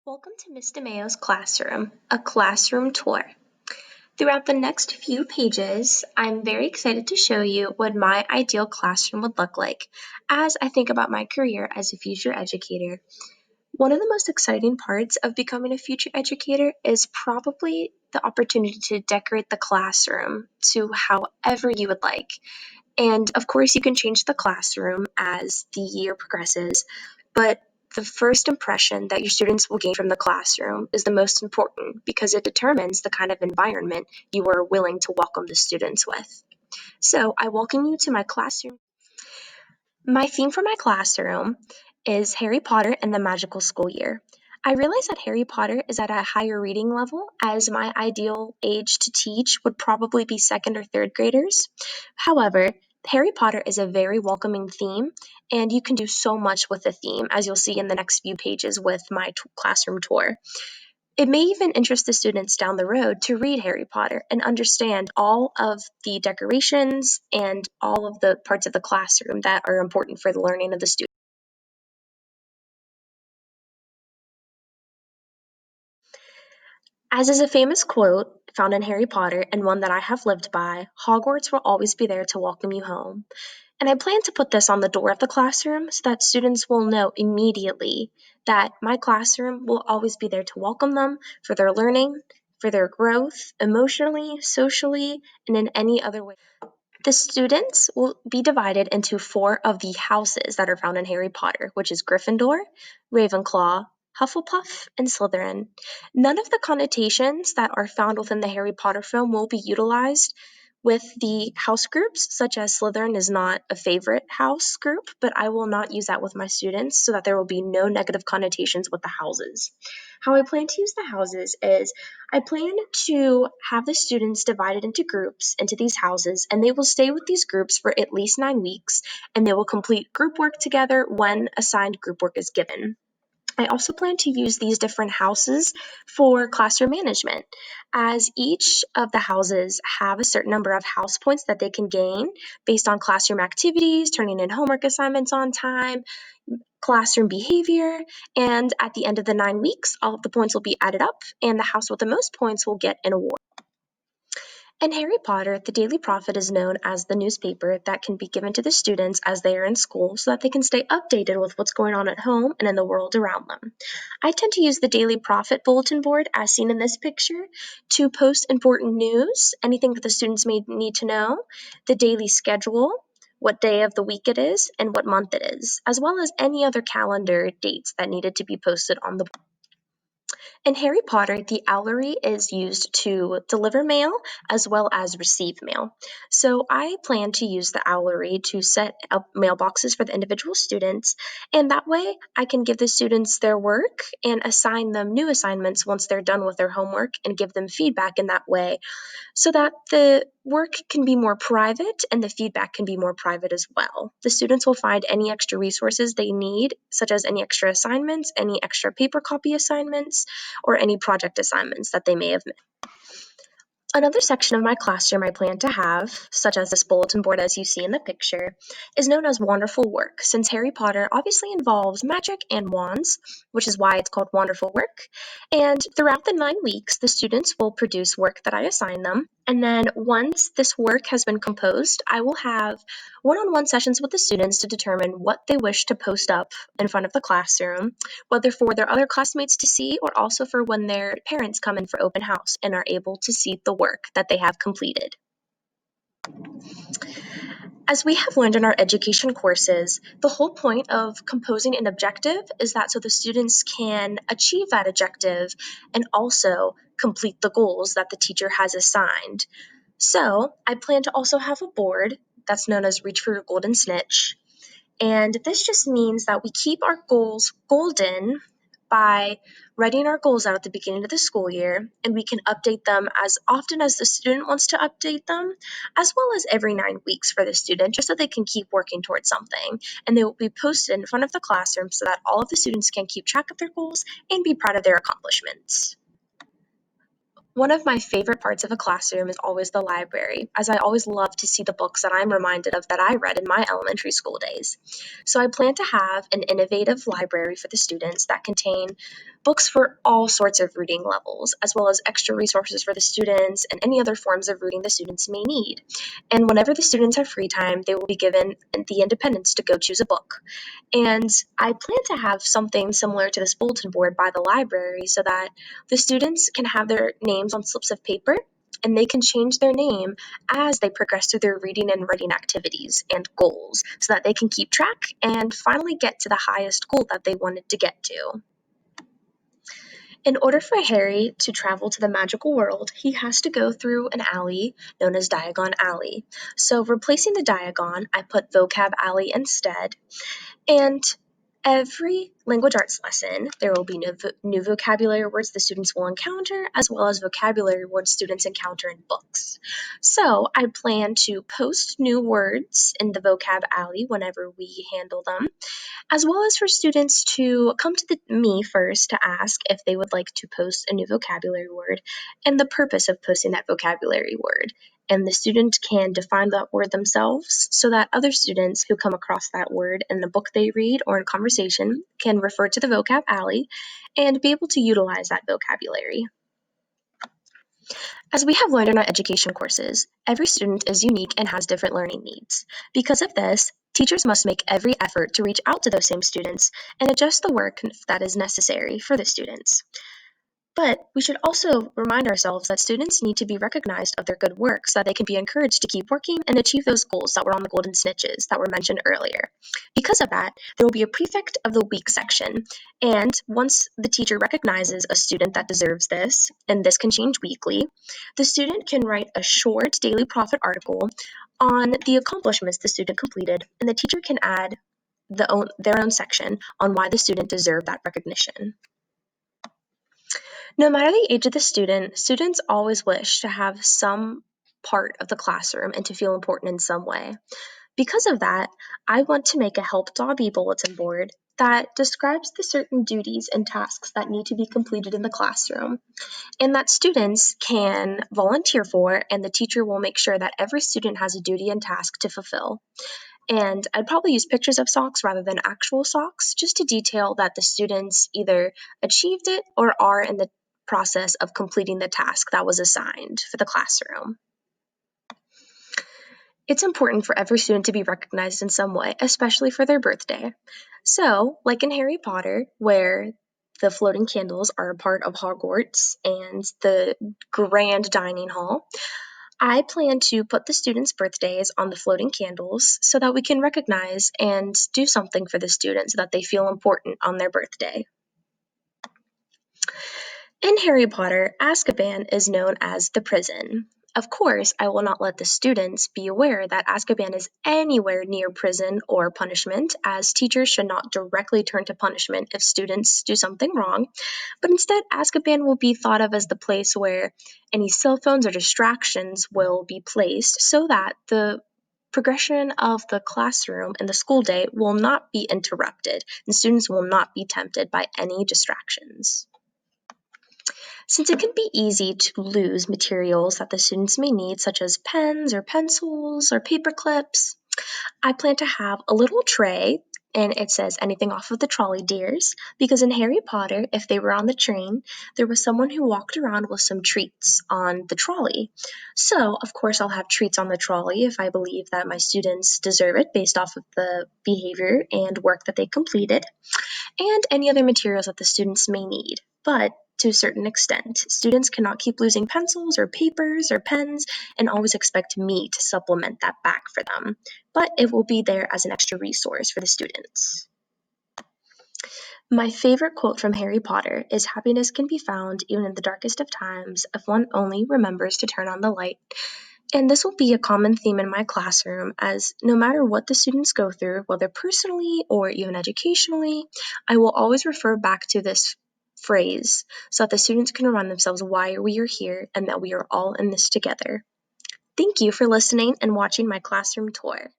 Welcome to Miss DeMayo's classroom, a classroom tour. Throughout the next few pages, I'm very excited to show you what my ideal classroom would look like as I think about my career as a future educator. One of the most exciting parts of becoming a future educator is probably the opportunity to decorate the classroom to however you would like. And of course, you can change the classroom as the year progresses, but the first impression that your students will gain from the classroom is the most important because it determines the kind of environment you are willing to welcome the students with. So, I welcome you to my classroom. My theme for my classroom is Harry Potter and the Magical School Year. I realize that Harry Potter is at a higher reading level, as my ideal age to teach would probably be second or third graders. However, Harry Potter is a very welcoming theme, and you can do so much with the theme, as you'll see in the next few pages with my classroom tour. It may even interest the students down the road to read Harry Potter and understand all of the decorations and all of the parts of the classroom that are important for the learning of the student. As is a famous quote found in Harry Potter and one that I have lived by, Hogwarts will always be there to welcome you home. And I plan to put this on the door of the classroom so that students will know immediately that my classroom will always be there to welcome them for their learning, for their growth, emotionally, socially, and in any other way. The students will be divided into four of the houses that are found in Harry Potter, which is Gryffindor, Ravenclaw, Hufflepuff, and Slytherin. None of the connotations that are found within the Harry Potter film will be utilized with the house groups, such as Slytherin is not a favorite house group, but I will not use that with my students so that there will be no negative connotations with the houses. How I plan to use the houses is I plan to have the students divided into groups into these houses, and they will stay with these groups for at least 9 weeks, and they will complete group work together when assigned group work is given. I also plan to use these different houses for classroom management, as each of the houses have a certain number of house points that they can gain based on classroom activities, turning in homework assignments on time, classroom behavior, and at the end of the 9 weeks, all of the points will be added up, and the house with the most points will get an award. In Harry Potter, the Daily Prophet is known as the newspaper that can be given to the students as they are in school so that they can stay updated with what's going on at home and in the world around them. I tend to use the Daily Prophet bulletin board, as seen in this picture, to post important news, anything that the students may need to know, the daily schedule, what day of the week it is, and what month it is, as well as any other calendar dates that needed to be posted on the board. In Harry Potter, the owlery is used to deliver mail as well as receive mail. So I plan to use the owlery to set up mailboxes for the individual students, and that way I can give the students their work and assign them new assignments once they're done with their homework and give them feedback in that way so that the work can be more private and the feedback can be more private as well. The students will find any extra resources they need, such as any extra assignments, any extra paper copy assignments, or any project assignments that they may have missed. Another section of my classroom I plan to have, such as this bulletin board as you see in the picture, is known as Wonderful Work, since Harry Potter obviously involves magic and wands, which is why it's called Wonderful Work. And throughout the 9 weeks, the students will produce work that I assign them. And then once this work has been composed, I will have one-on-one sessions with the students to determine what they wish to post up in front of the classroom, whether for their other classmates to see or also for when their parents come in for open house and are able to see the work that they have completed. As we have learned in our education courses, the whole point of composing an objective is that so the students can achieve that objective and also complete the goals that the teacher has assigned. So I plan to also have a board that's known as Reach for Your Golden Snitch. And this just means that we keep our goals golden by writing our goals out at the beginning of the school year, and we can update them as often as the student wants to update them, as well as every 9 weeks for the student, just so they can keep working towards something. And they will be posted in front of the classroom so that all of the students can keep track of their goals and be proud of their accomplishments. One of my favorite parts of a classroom is always the library, as I always love to see the books that I'm reminded of that I read in my elementary school days. So I plan to have an innovative library for the students that contain books for all sorts of reading levels, as well as extra resources for the students and any other forms of reading the students may need. And whenever the students have free time, they will be given the independence to go choose a book. And I plan to have something similar to this bulletin board by the library so that the students can have their names on slips of paper and they can change their name as they progress through their reading and writing activities and goals so that they can keep track and finally get to the highest goal that they wanted to get to. In order for Harry to travel to the magical world, he has to go through an alley known as Diagon Alley. So, replacing the Diagon, I put Vocab Alley instead. And every language arts lesson, there will be new vocabulary words the students will encounter, as well as vocabulary words students encounter in books. So I plan to post new words in the Vocab Alley whenever we handle them, as well as for students to come to me first to ask if they would like to post a new vocabulary word and the purpose of posting that vocabulary word. And the student can define that word themselves so that other students who come across that word in the book they read or in conversation can refer to the Vocab Alley and be able to utilize that vocabulary. As we have learned in our education courses, every student is unique and has different learning needs. Because of this, teachers must make every effort to reach out to those same students and adjust the work that is necessary for the students. But we should also remind ourselves that students need to be recognized of their good work so that they can be encouraged to keep working and achieve those goals that were on the golden snitches that were mentioned earlier. Because of that, there will be a prefect of the week section. And once the teacher recognizes a student that deserves this, and this can change weekly, the student can write a short daily profit article on the accomplishments the student completed, and the teacher can add their own section on why the student deserved that recognition. No matter the age of the student, students always wish to have some part of the classroom and to feel important in some way. Because of that, I want to make a Help Dobby bulletin board that describes the certain duties and tasks that need to be completed in the classroom and that students can volunteer for, and the teacher will make sure that every student has a duty and task to fulfill. And I'd probably use pictures of socks rather than actual socks just to detail that the students either achieved it or are in the process of completing the task that was assigned for the classroom. It's important for every student to be recognized in some way, especially for their birthday. So, like in Harry Potter, where the floating candles are a part of Hogwarts and the grand dining hall, I plan to put the students' birthdays on the floating candles so that we can recognize and do something for the students so that they feel important on their birthday. In Harry Potter, Azkaban is known as the prison. Of course, I will not let the students be aware that Azkaban is anywhere near prison or punishment, as teachers should not directly turn to punishment if students do something wrong, but instead Azkaban will be thought of as the place where any cell phones or distractions will be placed so that the progression of the classroom and the school day will not be interrupted and students will not be tempted by any distractions. Since it can be easy to lose materials that the students may need, such as pens or pencils or paper clips, I plan to have a little tray and it says anything off of the trolley dears, because in Harry Potter, if they were on the train, there was someone who walked around with some treats on the trolley. So, of course, I'll have treats on the trolley if I believe that my students deserve it based off of the behavior and work that they completed, and any other materials that the students may need. But to a certain extent, students cannot keep losing pencils or papers or pens and always expect me to supplement that back for them, but it will be there as an extra resource for the students. My favorite quote from Harry Potter is happiness can be found even in the darkest of times if one only remembers to turn on the light. And this will be a common theme in my classroom, as no matter what the students go through, whether personally or even educationally, I will always refer back to this phrase so that the students can remind themselves why we are here and that we are all in this together. Thank you for listening and watching my classroom tour.